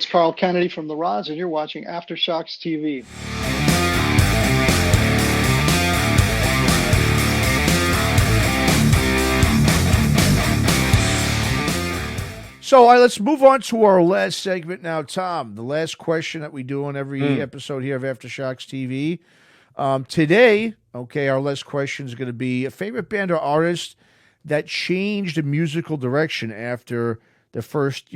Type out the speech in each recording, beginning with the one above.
It's Carl Kennedy from The Rods, and you're watching Aftershocks TV. So, all right, let's move on to our last segment now, Tom. The last question that we do on every episode here of Aftershocks TV. Today, okay, our last question is going to be a favorite band or artist that changed the musical direction after the first,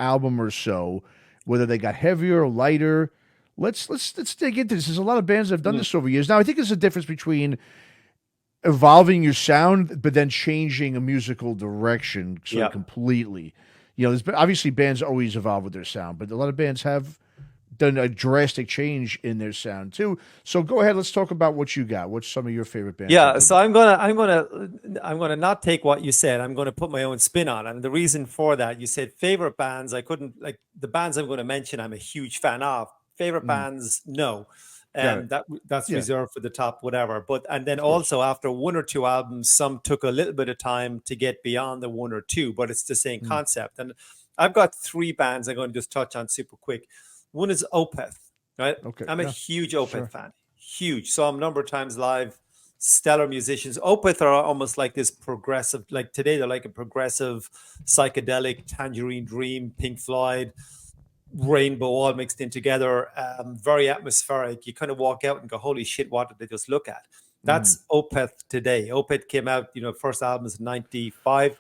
album or so, whether they got heavier or lighter. Let's dig into this. There's a lot of bands that have done this over years. Now, I think there's a difference between evolving your sound, but then changing a musical direction completely. There's obviously bands always evolve with their sound, but a lot of bands have done a drastic change in their sound too. So go ahead, let's talk about what you got. What's some of your favorite bands? Yeah, so I'm gonna not take what you said. I'm gonna put my own spin on it. And the reason for that, you said favorite bands. I couldn't like the bands I'm going to mention. I'm a huge fan of. Favorite bands, no. That's reserved for the top, whatever. But and then also after one or two albums, some took a little bit of time to get beyond the one or two, but it's the same concept. And I've got three bands I'm going to just touch on super quick. One is Opeth, right? Okay, I'm a huge Opeth fan. Huge. Saw them a number of times live. Stellar musicians. Opeth are almost like this progressive, like today they're like a progressive psychedelic Tangerine Dream, Pink Floyd, Rainbow all mixed in together, very atmospheric. You kind of walk out and go, holy shit, what did they just look at? That's Opeth today. Opeth came out, first album is 95.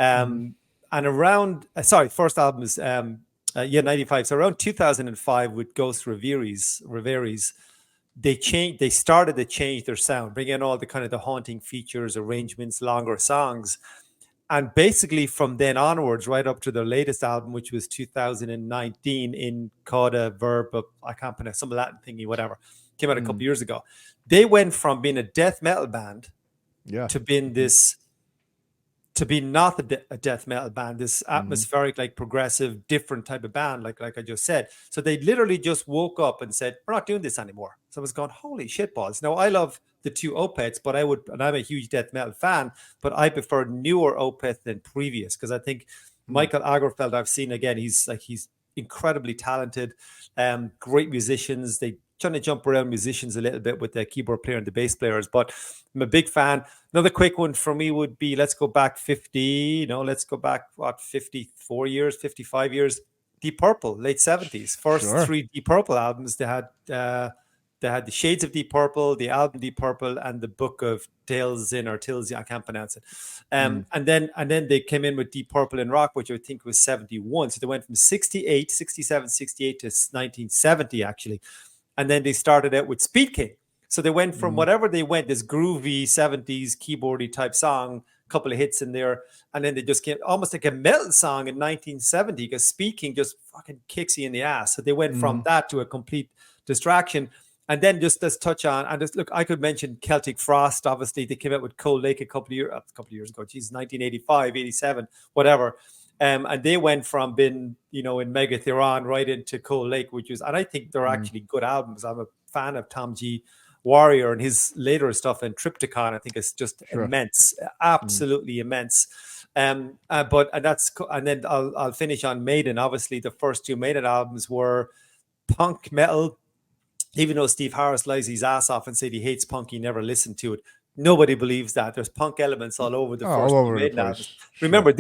And around, first album is, 95. So around 2005 with Ghost Reveries, they started to change their sound, bring in all the kind of the haunting features, arrangements, longer songs. And basically from then onwards, right up to their latest album, which was 2019 in Coda Verb, I can't pronounce some Latin thingy, whatever, came out a couple years ago. They went from being a death metal band to being this, to be not a death metal band, this atmospheric, like progressive, different type of band, like I just said. So they literally just woke up and said, we're not doing this anymore. So I was going, holy shit balls. Now I love the two Opeths, but I'm a huge death metal fan, but I prefer newer Opeth than previous, because I think Michael Agerfeld, I've seen again, he's incredibly talented, great musicians. They trying to jump around musicians a little bit with the keyboard player and the bass players, but I'm a big fan. Another quick one for me would be, let's go back 54 years, 55 years. Deep Purple, late 70s. First three Deep Purple albums, they had the Shades of Deep Purple, the album Deep Purple, and the Book of Tilsin, I can't pronounce it. And then they came in with Deep Purple in Rock, which I think was 71. So they went from 67, 68 to 1970 actually. And then they started out with Speed King. So they went from whatever they went, this groovy 70s keyboardy type song, a couple of hits in there. And then they just came almost like a metal song in 1970, because Speed King just fucking kicks you in the ass. So they went from that to a complete distraction. And then just let's touch on, and just look, I could mention Celtic Frost. Obviously, they came out with Cold Lake a couple of years ago. Geez, 1985, 87, whatever. And they went from being, in Megatheron right into Cold Lake, and I think they're actually good albums. I'm a fan of Tom G. Warrior and his later stuff, and Triptychon, I think it's just immense, absolutely immense. And then I'll finish on Maiden. Obviously, the first two Maiden albums were punk metal. Even though Steve Harris lies his ass off and said he hates punk, he never listened to it. Nobody believes that. There's punk elements all over the first Maiden albums. Remember,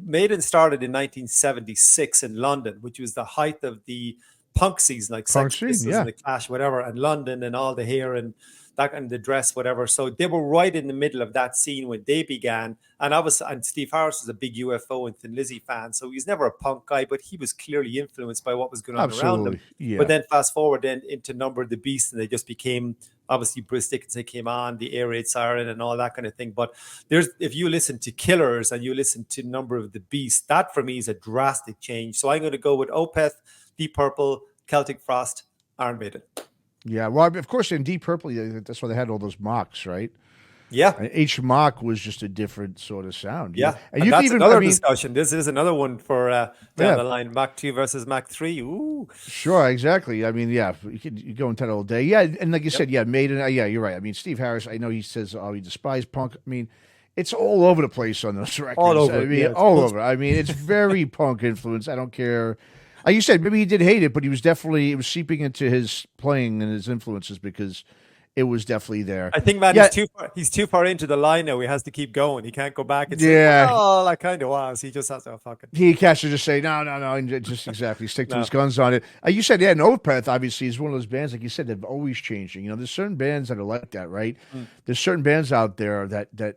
Maiden started in 1976 in London, which was the height of the punk season, like Sex Pistols and the Clash, whatever, and London and all the hair and that and the dress, whatever. So they were right in the middle of that scene when they began. And obviously, and Steve Harris was a big UFO and Thin Lizzy fan, so he's never a punk guy, but he was clearly influenced by what was going on around him. Yeah. But then fast forward then into Number of the Beast, and they just became, obviously Bruce Dickinson came on, the Air Raid Siren and all that kind of thing. But if you listen to Killers and you listen to Number of the Beast, that for me is a drastic change. So I'm going to go with Opeth, Deep Purple, Celtic Frost, Iron Maiden. Yeah, well, of course, in Deep Purple, that's why they had all those mocks, right? Yeah. And each mock was just a different sort of sound. Yeah. And that's another discussion. This is another one for down the line, Mach 2 versus Mach 3. Ooh. Sure, exactly. I mean, yeah, you go into that all day. Yeah, and like you said, Maiden, you're right. I mean, Steve Harris, I know he says, he despised punk. I mean, it's all over the place on those records. All over. I mean, all over. I mean, it's very punk influence. I don't care like you said, maybe he did hate it, but he was definitely, it was seeping into his playing and his influences because it was definitely there. I think, man, Yeah. he's too far into the line now. He has to keep going. He can't go back and say, Yeah. well, I kind of was. He just has to fucking. He has to just say, no, and just exactly stick to his guns on it. You said, yeah, and Opeth obviously is one of those bands, like you said, they've always changing. You know, there's certain bands that are like that, right? There's certain bands out there that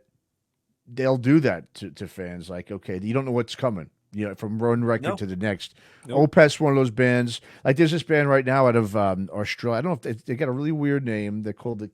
they'll do that to fans. Like, okay, you don't know what's coming. You know, from one record to the next. Opeth's one of those bands. Like, there's this band right now out of Australia. I don't know if they got a really weird name. They're called the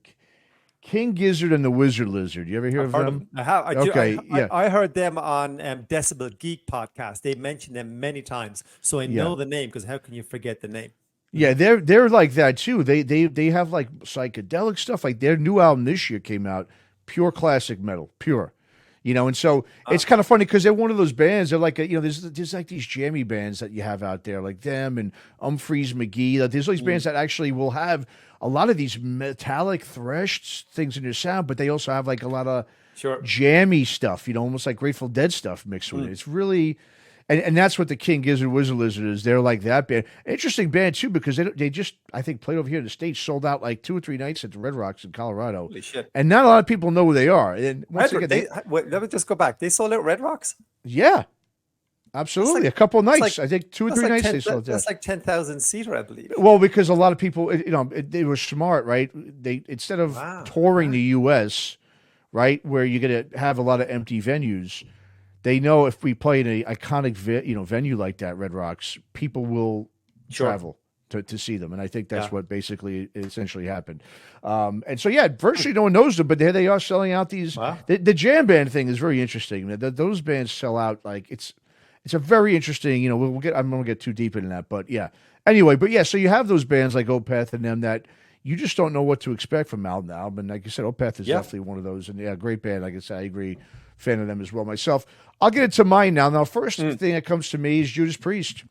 King Gizzard and the Wizard Lizard. You ever hear of them? I have. Okay, yeah. I heard them on Decibel Geek podcast. They mentioned them many times, so I know the name. Because how can you forget the name? Yeah, they're like that too. They have like psychedelic stuff. Like their new album this year came out, pure classic metal, pure. You know, and so it's kind of funny because they're one of those bands. They're like, there's like these jammy bands that you have out there, like them and Humphreys McGee. Like, there's all these bands that actually will have a lot of these metallic threshed things in their sound, but they also have like a lot of jammy stuff, almost like Grateful Dead stuff mixed with it. It's really, and that's what the King Gizzard Wizard Lizard is. They're like that band. Interesting band too, because they just, I think, played over here in the States, sold out like 2 or 3 nights at the Red Rocks in Colorado. Holy shit. And not a lot of people know who they are. And once again, wait, let me just go back. They sold out Red Rocks? Yeah. Absolutely. Like, a couple of nights. like, I think 2 or 3 nights they sold out. That's like 10,000 seater, I believe. Well, because a lot of people, they were smart, right? They, instead of touring the U.S., right, where you're going to have a lot of empty venues, they know if we play in an iconic venue like that, Red Rocks, people will travel to see them. And I think that's what basically essentially happened. And so, virtually no one knows them, but there they are selling out these. Wow. The jam band thing is very interesting. Those bands sell out like it's a very interesting, I'm going to get too deep into that, but yeah. Anyway, so you have those bands like Opeth and them that you just don't know what to expect from album to album. And like you said, Opeth is definitely one of those. And great band. Like I said, I agree. Fan of them as well myself. I'll get into mine now. Now, first thing that comes to me is Judas Priest.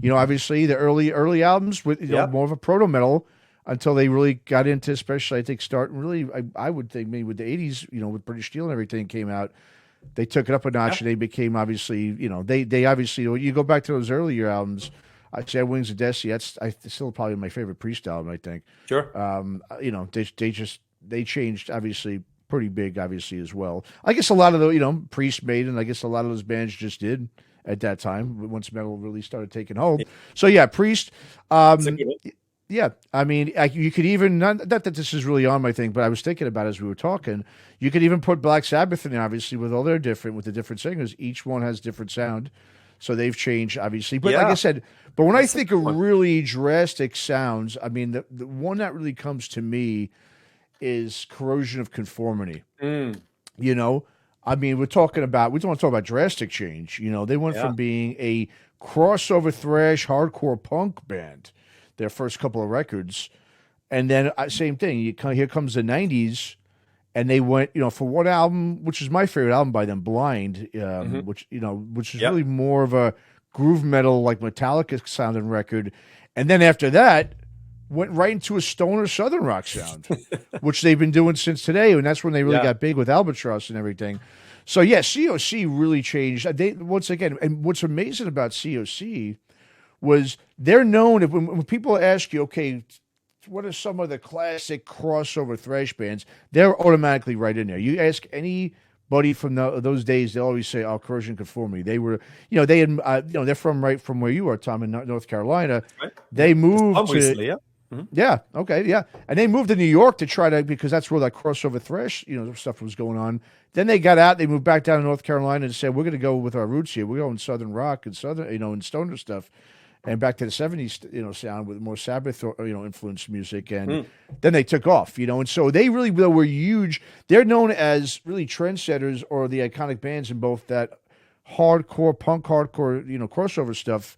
Obviously the early albums with more of a proto metal until they really got into, especially I think starting really, I would think maybe with the 80s, with British Steel and everything came out. They took it up a notch and they became obviously, they obviously, when you go back to those earlier albums, I'd say Wings of Destiny, that's still probably my favorite Priest album, I think. Sure. They changed obviously pretty big, obviously, as well. I guess a lot of the, Priest made, and I guess a lot of those bands just did at that time once metal really started taking hold. So Priest. Yeah, I mean, you could even, not that this is really on my thing, but I was thinking about it as we were talking, you could even put Black Sabbath in there, obviously, with all their with the different singers. Each one has different sound, so they've changed, obviously. But like I said, but when I think of really drastic sounds, I mean, the one that really comes to me is Corrosion of Conformity. I mean, we don't want to talk about drastic change. They went from being a crossover thrash hardcore punk band, their first couple of records, and then same thing. Here comes the 90s, and they went, for one album, which is my favorite album by them, Blind, which is really more of a groove metal, like Metallica sounding record, and then after that, went right into a stoner southern rock sound, which they've been doing since today, and that's when they really got big with Albatross and everything. So COC really changed. Once again, and what's amazing about COC was they're known, when people ask you, okay, what are some of the classic crossover thrash bands, they're automatically right in there. You ask anybody from those days, they'll always say, Corrosion of Conformity. They were, they're right from where you are, Tom, in North Carolina. Right. They moved to... Yeah. Okay. Yeah. And they moved to New York to try because that's where that crossover thrash, stuff was going on. Then they got out. They moved back down to North Carolina and said, "We're going to go with our roots here. We're going southern rock and southern, and stoner stuff, and back to the '70s, sound with more Sabbath, influenced music." And then they took off, and so they really were huge. They're known as really trendsetters or the iconic bands in both that hardcore, punk, hardcore, crossover stuff,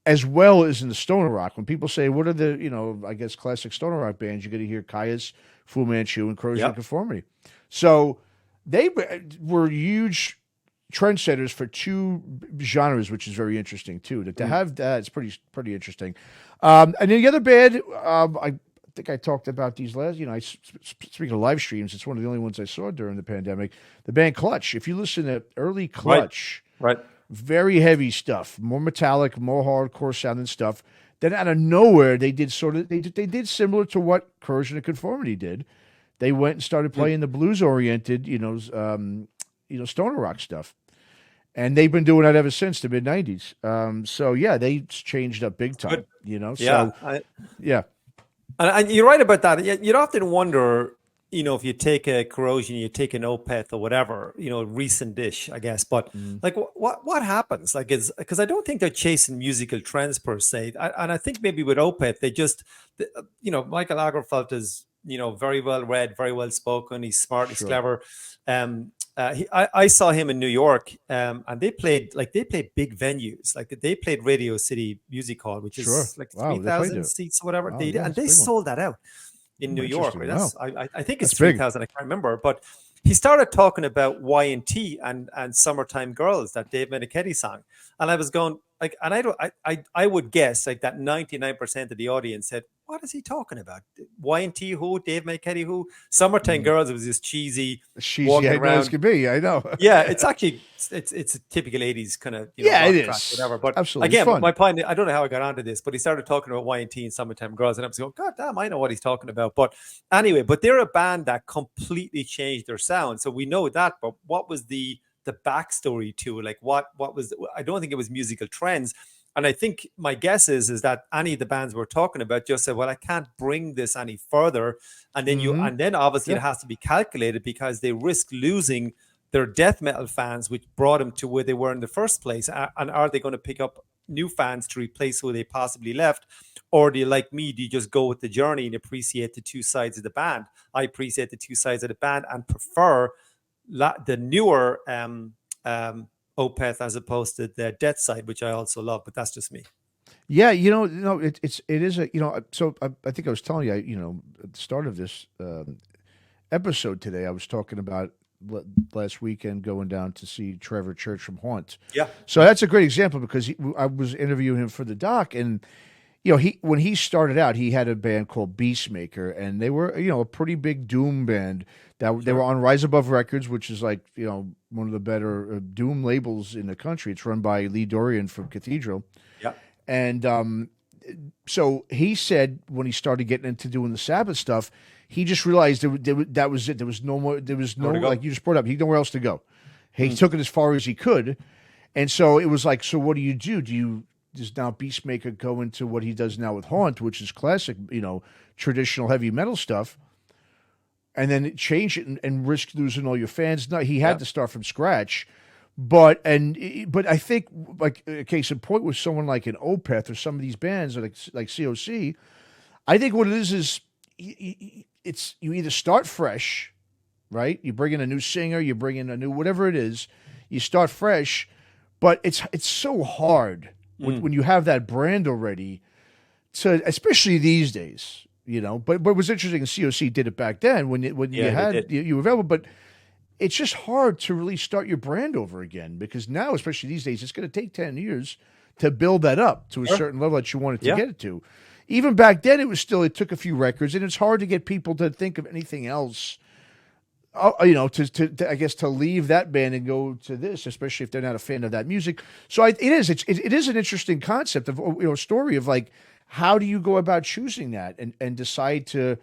as well as in the stoner rock. When people say, what are the, I guess, classic stoner rock bands, you're going to hear Caius, Fu Manchu, and Corrosion of Conformity. So they were huge trendsetters for two genres, which is very interesting, too. To have that, it's pretty interesting. And then the other band, I think I talked about these last, speaking of live streams, it's one of the only ones I saw during the pandemic, the band Clutch. If you listen to early Clutch... Right. very heavy stuff, more metallic, more hardcore sounding stuff. Then out of nowhere, they did they did similar to what Courage and Conformity did. They went and started playing the blues oriented, stoner rock stuff, and they've been doing that ever since the mid '90s. So yeah, they changed up big time. Good. So Yeah, yeah, and you're right about that. You'd often wonder, if you take a Corrosion, you take an Opeth or whatever, recent-ish, I guess. But like, what happens? Like, is because I don't think they're chasing musical trends per se, and I think maybe with Opeth, they just, Michael Lagerfeld is, very well read, very well spoken. He's smart, he's sure, clever. I saw him in New York, and they played big venues. Like they played Radio City Music Hall, which sure. is like Wow, they played 3,000 there. seats or whatever. Wow, They yeah, and that's a they big one. sold that out in New York. Interesting. Right? Wow. I think it's That's big. 3,000. I can't remember. But he started talking about Y&T and Summertime Girls, that Dave Meniketti song, and I was going like, and I would guess like that 99% of the audience said, "What is he talking about? Y&T who? Dave Meniketti who? Summertime Girls." It was this cheesy walking I know around. this could be. I know. Yeah, it's actually it's a typical 80s kind of Yeah, rock it track, is. whatever. But Absolutely again, fun. my point, I don't know how I got onto this, but he started talking about Y&T and Summertime Girls, and I was going, God damn, I know what he's talking about. But anyway, they're a band that completely changed their sound, so we know that. But what was the backstory to it? Like what was? I don't think it was musical trends. And I think my guess is that any of the bands we're talking about just said, well, I can't bring this any further. And then obviously it has to be calculated because they risk losing their death metal fans, which brought them to where they were in the first place. And are they going to pick up new fans to replace who they possibly left? Or do you, like me, do you just go with the journey and appreciate the two sides of the band? I appreciate the two sides of the band and prefer the newer Opeth as opposed to the death side, which I also love, but that's just me. Yeah, it is a So I think I was telling you, at the start of this episode today, I was talking about last weekend going down to see Trevor Church from Haunt. Yeah. So that's a great example because I was interviewing him for the doc, and when he started out, he had a band called Beastmaker, and they were a pretty big doom band. They were on Rise Above Records, which is like one of the better doom labels in the country. It's run by Lee Dorian from Cathedral. Yeah. And so he said when he started getting into doing the Sabbath stuff, he just realized that was it. There was no more. There was no, like you just brought up. He had nowhere else to go. He took it as far as he could, and so it was like, so what do you do? Does now Beastmaker go into what he does now with Haunt, which is classic, traditional heavy metal stuff, and then change it and risk losing all your fans? No, he had to start from scratch. But I think, like a case in point with someone like an Opeth or some of these bands like COC, I think what it is it's you either start fresh, right? You bring in a new singer, you bring in a new whatever it is, you start fresh, but it's so hard when you have that brand already, especially these days, But what was interesting, COC did it back then when you were available, but it's just hard to really start your brand over again because now, especially these days, it's going to take 10 years to build that up to a certain level that you wanted to get it to. Even back then, it took a few records, and it's hard to get people to think of anything else. To leave that band and go to this, especially if they're not a fan of that music. So it is an interesting concept of story of like, how do you go about choosing that and decide to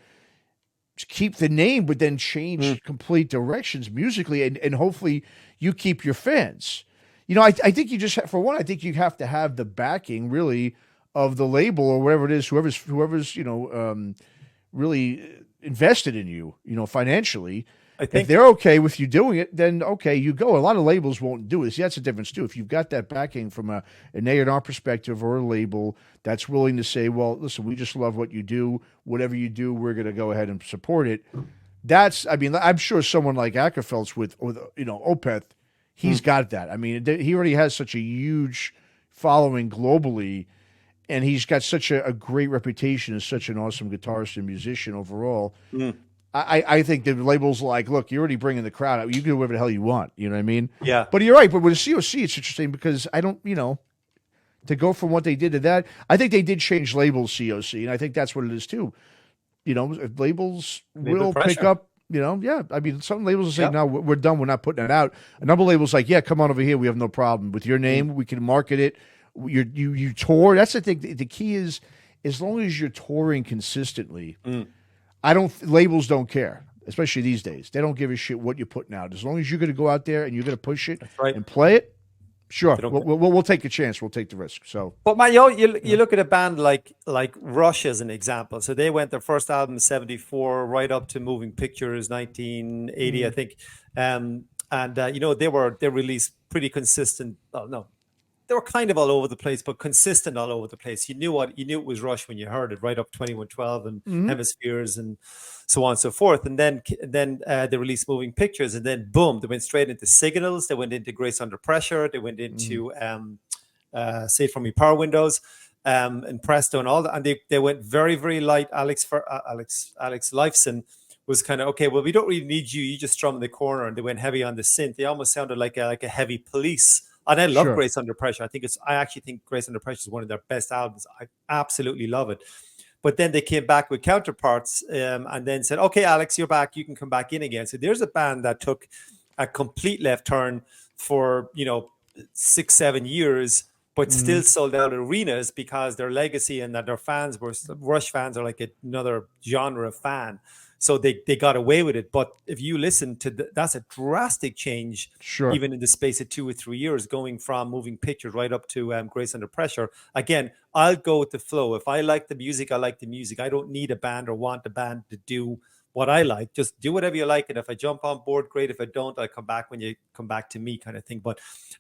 keep the name, but then change complete directions musically, and hopefully you keep your fans. I think you just for one, I think you have to have the backing really of the label or whatever it is, whoever's really invested in you, financially. I think if they're okay with you doing it, then okay, you go. A lot of labels won't do it. See, that's the difference too. If you've got that backing from an A&R perspective or a label that's willing to say, well, listen, we just love what you do. Whatever you do, we're going to go ahead and support it. I'm sure someone like Ackerfeld's with Opeth, he's got that. I mean, he already has such a huge following globally, and he's got such a great reputation as such an awesome guitarist and musician overall. I think the label's like, look, you're already bringing the crowd out. You can do whatever the hell you want. You know what I mean? Yeah. But you're right. But with a COC, it's interesting because I don't, to go from what they did to that, I think they did change labels COC, and I think that's what it is too. Labels will pick up Yeah. I mean, some labels will say, Yep. no, we're done. We're not putting it out. A number of labels like, yeah, come on over here. We have no problem with your name. We can market it. You tour. That's the thing. The key is, as long as you're touring consistently, labels don't care, especially these days. They don't give a shit what you're putting out. As long as you're going to go out there and you're going to push it That's right. and play it, sure, They don't we'll take a chance. We'll take the risk. So, But man, you look at a band like Rush as an example. So they went their first album 74 right up to Moving Pictures 1980, I think. They released pretty consistent. Oh no, they were kind of all over the place, but consistent all over the place. You knew it was Rush when you heard it, right up 2112 and Hemispheres and so on and so forth. And then they released Moving Pictures, and then boom, they went straight into Signals. They went into Grace Under Pressure. They went into Say It From Me Power Windows, and Presto and all that. And they went very, very light. Alex Lifeson was kind of, okay, well, we don't really need you. You just strum in the corner. And they went heavy on the synth. They almost sounded like a heavy Police. And I love Grace Under Pressure. I actually think Grace Under Pressure is one of their best albums. I absolutely love it. But then they came back with Counterparts, and then said, okay, Alex, you're back. You can come back in again. So there's a band that took a complete left turn for, 6-7 years, but still sold out arenas because their legacy and that their fans were, Rush fans are like another genre of fan. So they got away with it. But if you listen to that's a drastic change, even in the space of 2 or 3 years, going from Moving Pictures right up to Grace Under Pressure. Again, I'll go with the flow. If I like the music, I like the music. I don't need a band or want a band to do what I like. Just do whatever you like. And if I jump on board, great. If I don't, I'll come back when you come back to me, kind of thing.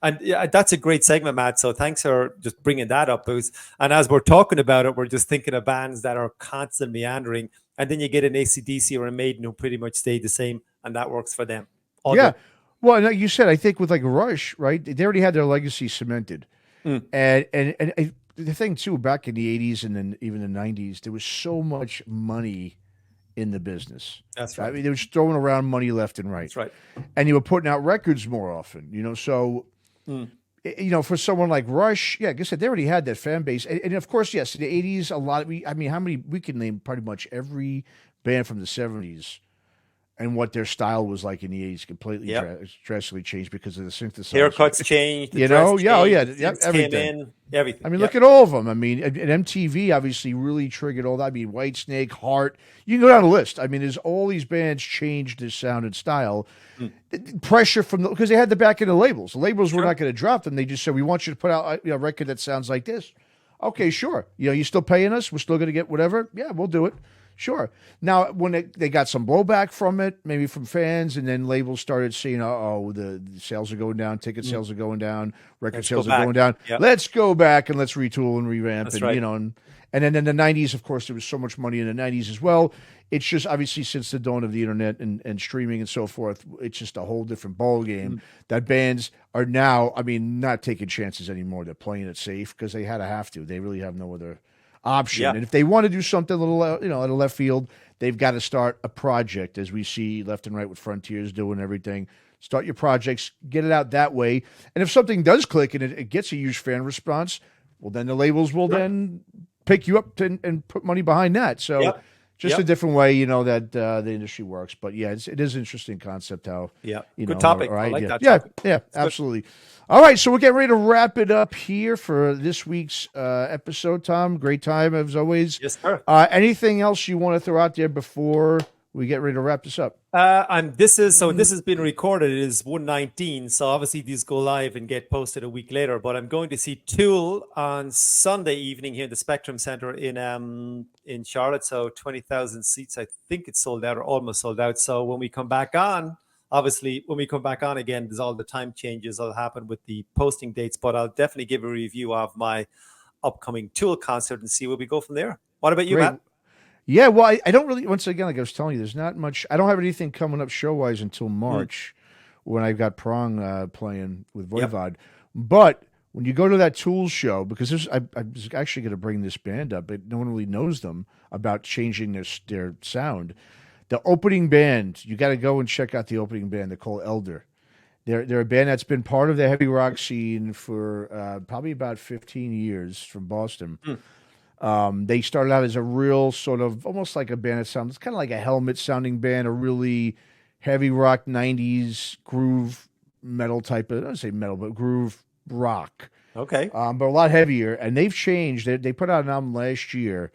And that's a great segment, Matt. So thanks for just bringing that up. And as we're talking about it, we're just thinking of bands that are constantly meandering. And then you get an AC/DC or a Maiden who pretty much stay the same, and that works for them. Well, like you said, I think with like Rush, right? They already had their legacy cemented, and the thing too, back in the '80s and then even the '90s, there was so much money in the business. That's right. I mean, they were just throwing around money left and right. That's right. And you were putting out records more often, So, for someone like Rush, like I said, they already had that fan base. And of course, yes, in the '80s, we can name pretty much every band from the '70s and what their style was like in the '80s completely drastically changed because of the synthesizer. Haircuts changed. Everything. Everything. I mean, look at all of them. I mean, and MTV obviously really triggered all that. I mean, Whitesnake, Heart. You can go down the list. I mean, there's all these bands changed their sound and style. Pressure because they had the back end of labels. The labels were not going to drop them. They just said, we want you to put out a record that sounds like this. Okay, sure. You still paying us? We're still going to get whatever? Yeah, we'll do it. Sure. Now, when they got some blowback from it, maybe from fans, and then labels started seeing, the sales are going down, ticket sales are going down, record sales are going down. Yep. Let's go back and let's retool and revamp. That's right. And then in the '90s, of course, there was so much money in the '90s as well. It's just obviously since the dawn of the internet and streaming and so forth, it's just a whole different ball game that bands are now, not taking chances anymore. They're playing it safe because they have to. They really have no other option. And if they want to do something a little, at a left field, they've got to start a project, as we see left and right with Frontiers doing everything. Start your projects, get it out that way. And if something does click and it gets a huge fan response, well, then the labels will then pick you up and put money behind that. So just a different way, that the industry works. But yeah, it is an interesting concept how, good topic. I like that topic. Yeah, absolutely. Good. All right, so we're getting ready to wrap it up here for this week's episode, Tom. Great time, as always. Yes, sir. Anything else you want to throw out there before we get ready to wrap this up? This has been recorded. It is 1:19, so obviously these go live and get posted a week later. But I'm going to see Tool on Sunday evening here in the Spectrum Center in Charlotte. So 20,000 seats. I think it's sold out or almost sold out. So when we come back on, again, there's all the time changes that'll happen with the posting dates. But I'll definitely give a review of my upcoming Tool concert and see where we go from there. What about you, Matt? Yeah, well, I don't really, once again, like I was telling you, there's not much. I don't have anything coming up show-wise until March when I've got Prong playing with Voivod. But when you go to that Tools show, because I was actually going to bring this band up, but no one really knows them about changing their sound. The opening band, you got to go and check out the opening band. They're called Elder. They're a band that's been part of the heavy rock scene for probably about 15 years from Boston. They started out as a real sort of almost like a band that sounds kind of like a Helmet sounding band, a really heavy rock 90s groove metal type of, I don't say metal, but groove rock. Okay. But a lot heavier. And they've changed. They put out an album last year.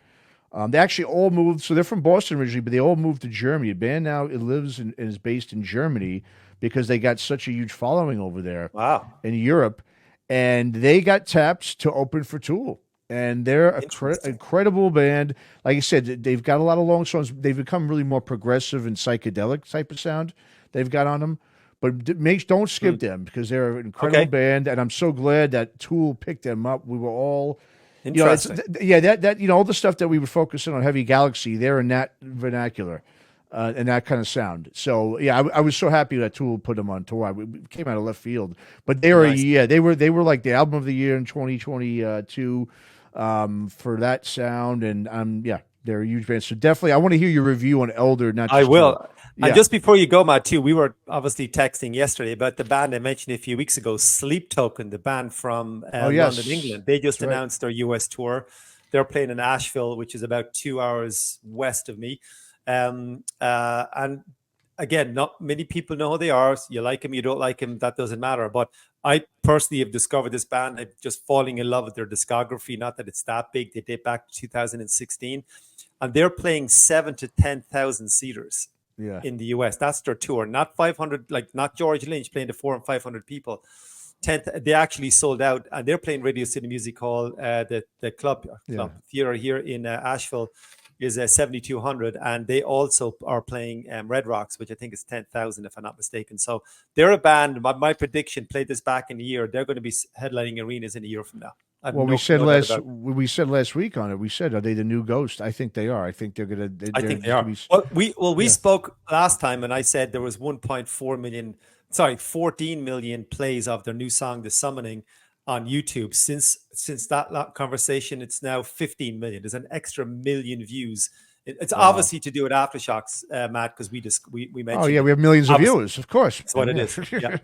They actually all moved, so they're from Boston originally, but they all moved to Germany. The band now it lives and is based in Germany because they got such a huge following over there Wow. in Europe. And they got tapped to open for Tool. And they're an Interesting. incredible band. Like I said, they've got a lot of long songs. They've become really more progressive and psychedelic type of sound they've got on them. But don't skip them because they're an incredible Okay. band. And I'm so glad that Tool picked them up. We were all, Interesting. all the stuff that we were focusing on Heavy Galaxy, they're in that vernacular. And that kind of sound. So yeah, I was so happy that Tool put them on tour. We came out of left field, but they were Nice. they were like the album of the year in 2022 for that sound, and they're a huge band. So definitely, I want to hear your review on Elder. Not just I will. Tool. Yeah. And just before you go, Matt, too, we were obviously texting yesterday about the band I mentioned a few weeks ago, Sleep Token, the band from yes. London, England. They just That's right. announced their US tour. They're playing in Asheville, which is about 2 hours west of me. And again, not many people know who they are. So you like them, you don't like them, that doesn't matter. But I personally have discovered this band. I'm just falling in love with their discography. Not that it's that big. They date back to 2016. And they're playing 7,000 to 10,000 seaters in the US. That's their tour. Not 500, like not George Lynch playing to 400 and 500 people. They actually sold out. And they're playing Radio City Music Hall, the club theater here in Asheville. Is 7,200, and they also are playing Red Rocks, which I think is 10,000 if I'm not mistaken. So they're a band. My prediction, played this back in a year, they're going to be headlining arenas in a year from now. Well, we said last week on it. We said, are they the new Ghost? I think they are. I think they're going to. I think they are. We spoke last time, and I said there was 14 million plays of their new song, "The Summoning," on YouTube. Since that conversation, it's now 15 million. There's an extra million views. It's obviously to do with Aftershocks, Matt, because we mentioned. Oh yeah, we have millions of viewers, of course. That's what it is. Yeah.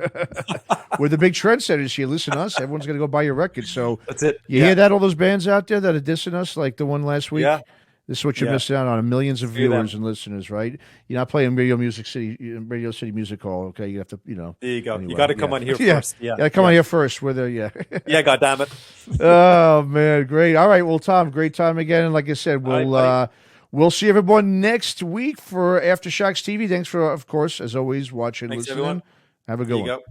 We're the big trendsetters here. Listen to us. Everyone's going to go buy your record. So that's it. You hear that? All those bands out there that are dissing us, like the one last week. Yeah. This is what you're missing out on: millions of viewers and listeners. Right? You're not playing Radio City Music Hall. Okay, you have to, There you go. Anyway, you got to come on here first. Yeah, come on here first. Whether yeah, God damn it. Oh man, great. All right, well, Tom, great time again. And like I said, we'll see everyone next week for Aftershocks TV. Thanks for, of course, as always, watching, listening. Everyone. Have a good one. Go.